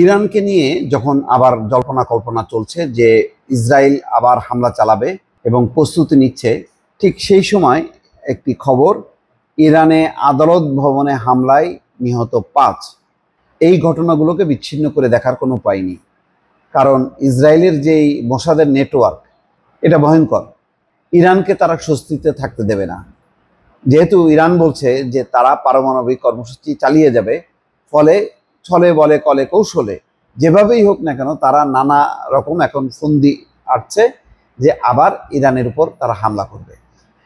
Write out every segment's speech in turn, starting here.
ইরানকে নিয়ে যখন আবার জল্পনা কল্পনা চলছে যে ইসরায়েল আবার হামলা চালাবে এবং প্রস্তুতি নিচ্ছে, ঠিক সেই সময় একটি খবর, ইরানে আদালত ভবনে হামলায় নিহত ৫। এই ঘটনাগুলোকে বিচ্ছিন্ন করে দেখার কোনো উপায় নেই, কারণ ইসরায়েলের যেই মোসাদের নেটওয়ার্ক, এটা ভয়ঙ্কর। ইরানকে তারা স্বস্তিতে থাকতে দেবে না। যেহেতু ইরান বলছে যে তারা পারমাণবিক কর্মসূচি চালিয়ে যাবে, ফলে ছলে বলে কলে কৌশলে যেভাবেই হোক না কেন তারা নানা রকম এখন ফন্দি আটছে যে আবার ইরানের উপর তারা হামলা করবে।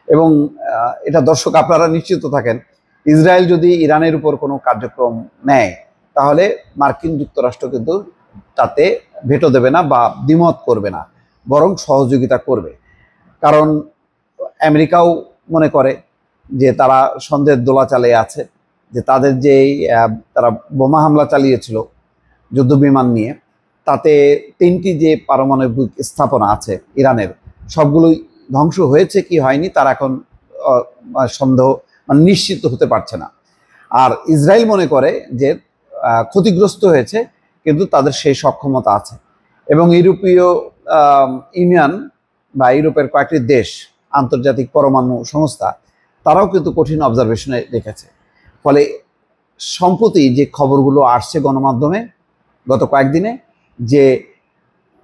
এবং এটা দর্শক আপনারা নিশ্চিত থাকেন, ইসরায়েল যদি ইরানের উপর কোনো কার্যক্রম নেয় তাহলে মার্কিন যুক্তরাষ্ট্র কিন্তু তাতে ভেটো দেবে না বা দ্বিমত করবে না, বরং সহযোগিতা করবে। কারণ আমেরিকাও মনে করে যে তারা সন্দেহের দোলা চালিয়ে আছে, যে তাদের যে তারা বোমা হামলা চালিয়েছিল যুদ্ধবিমান নিয়ে, তাতে ৩টি যে পারমাণবিক স্থাপনা আছে ইরানের, সবগুলোই ধ্বংস হয়েছে কি হয়নি তারা এখন সন্দেহ নিশ্চিত হতে পারছে না। আর ইসরায়েল মনে করে যে ক্ষতিগ্রস্ত হয়েছে, কিন্তু তাদের সেই সক্ষমতা আছে। এবং ইউরোপীয় ইউনিয়ন বা ইউরোপের কয়েকটি দেশ, আন্তর্জাতিক পরমাণু সংস্থা, তারাও কিন্তু কঠিন অবজারভেশনে রেখেছে। ফলে সম্প্রতি যে খবরগুলো আসছে গণমাধ্যমে গত কয়েকদিনে, যে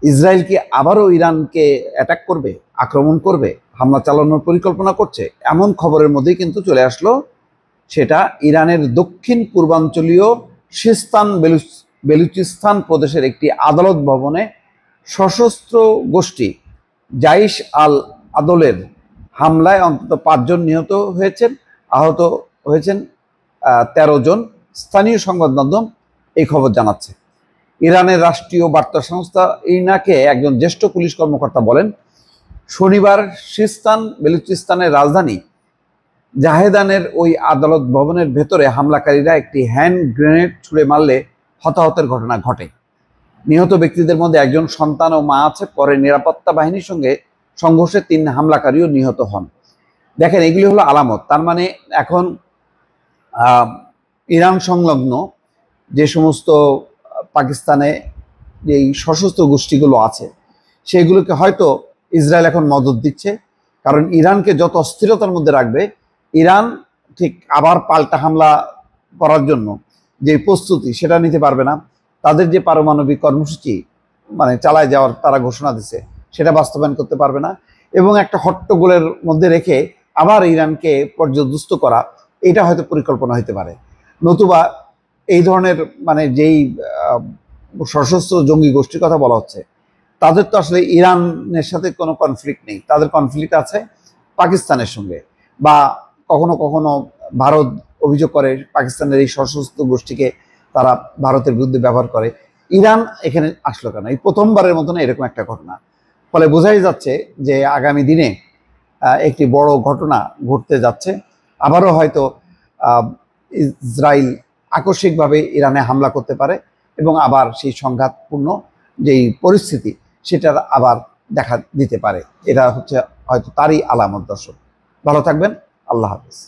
ইসরায়েল কি আবারও ইরানকে অ্যাটাক করবে, আক্রমণ করবে, হামলা চালানোর পরিকল্পনা করছে, এমন খবরের মধ্যেই কিন্তু চলে আসলো সেটা ইরানের দক্ষিণ পূর্বাঞ্চলীয় সিস্তান বেলুচিস্তান প্রদেশের একটি আদালত ভবনে সশস্ত্র গোষ্ঠী জাইশ আল আদলের হামলায় অন্তত ৫ জন নিহত হয়েছেন, আহত হয়েছেন ১৩ জন। স্থানীয় সংবাদ মাধ্যম এই খবর জানাচ্ছে। ইরানের রাষ্ট্রীয় বার্তা সংস্থা ইরনাকে একজন জ্যেষ্ঠ পুলিশ কর্মকর্তা বলেন, শনিবার সিস্তান বেলুচিস্তানের রাজধানী জাহেদানের ওই আদালত ভবনের ভেতরে হামলাকারীরা একটি হ্যান্ড গ্রেনেড ছুড়ে মারলে হতাহতের ঘটনা ঘটে। নিহত ব্যক্তিদের মধ্যে একজন সন্তান ও মা আছে। পরে নিরাপত্তা বাহিনীর সঙ্গে সংঘর্ষে ৩ হামলাকারীও নিহত হন। দেখেন, এগুলি হলো আলামত। তার মানে এখন ইরান সংলগ্ন যে সমস্ত পাকিস্তানে যেই সশস্ত্র গোষ্ঠীগুলো আছে, সেগুলোকে হয়তো ইসরায়েল এখন মদত দিচ্ছে। কারণ ইরানকে যত অস্থিরতার মধ্যে রাখবে, ইরান ঠিক আবার পাল্টা হামলা করার জন্য যে প্রস্তুতি সেটা নিতে পারবে না। তাদের যে পারমাণবিক কর্মসূচি চালায় যাওয়ার তারা ঘোষণা দিচ্ছে, সেটা বাস্তবায়ন করতে পারবে না। এবং একটা হট্টগোলের মধ্যে রেখে আবার ইরানকে পর্যদুস্ত করা, এটা হয়তো পরিকল্পনা হতে পারে। নতুবা এই ধরনের যেই সশস্ত্র জঙ্গি গোষ্ঠীর কথা বলা হচ্ছে, তাদের তো আসলে ইরানের সাথে কোনো কনফ্লিক্ট নেই। তাদের কনফ্লিক্ট আছে পাকিস্তানের সঙ্গে, বা কখনো কখনো ভারত অভিযোগ করে পাকিস্তানের এই সশস্ত্র গোষ্ঠীকে তারা ভারতের বিরুদ্ধে ব্যবহার করে। ইরান এখানে আসলো কেন? এই প্রথমবারের মতন এরকম একটা ঘটনা। ফলে বোঝাই যাচ্ছে যে আগামী দিনে একটি বড় ঘটনা ঘটতে যাচ্ছে। আবারও হয়তো ইসরায়েল আকস্মিকভাবে ইরানে হামলা করতে পারে এবং আবার সেই সংঘাতপূর্ণ যেই পরিস্থিতি সেটার আবার দেখা দিতে পারে। এটা হচ্ছে হয়তো তারই আলামত। দর্শক ভালো থাকবেন, আল্লাহ হাফেজ।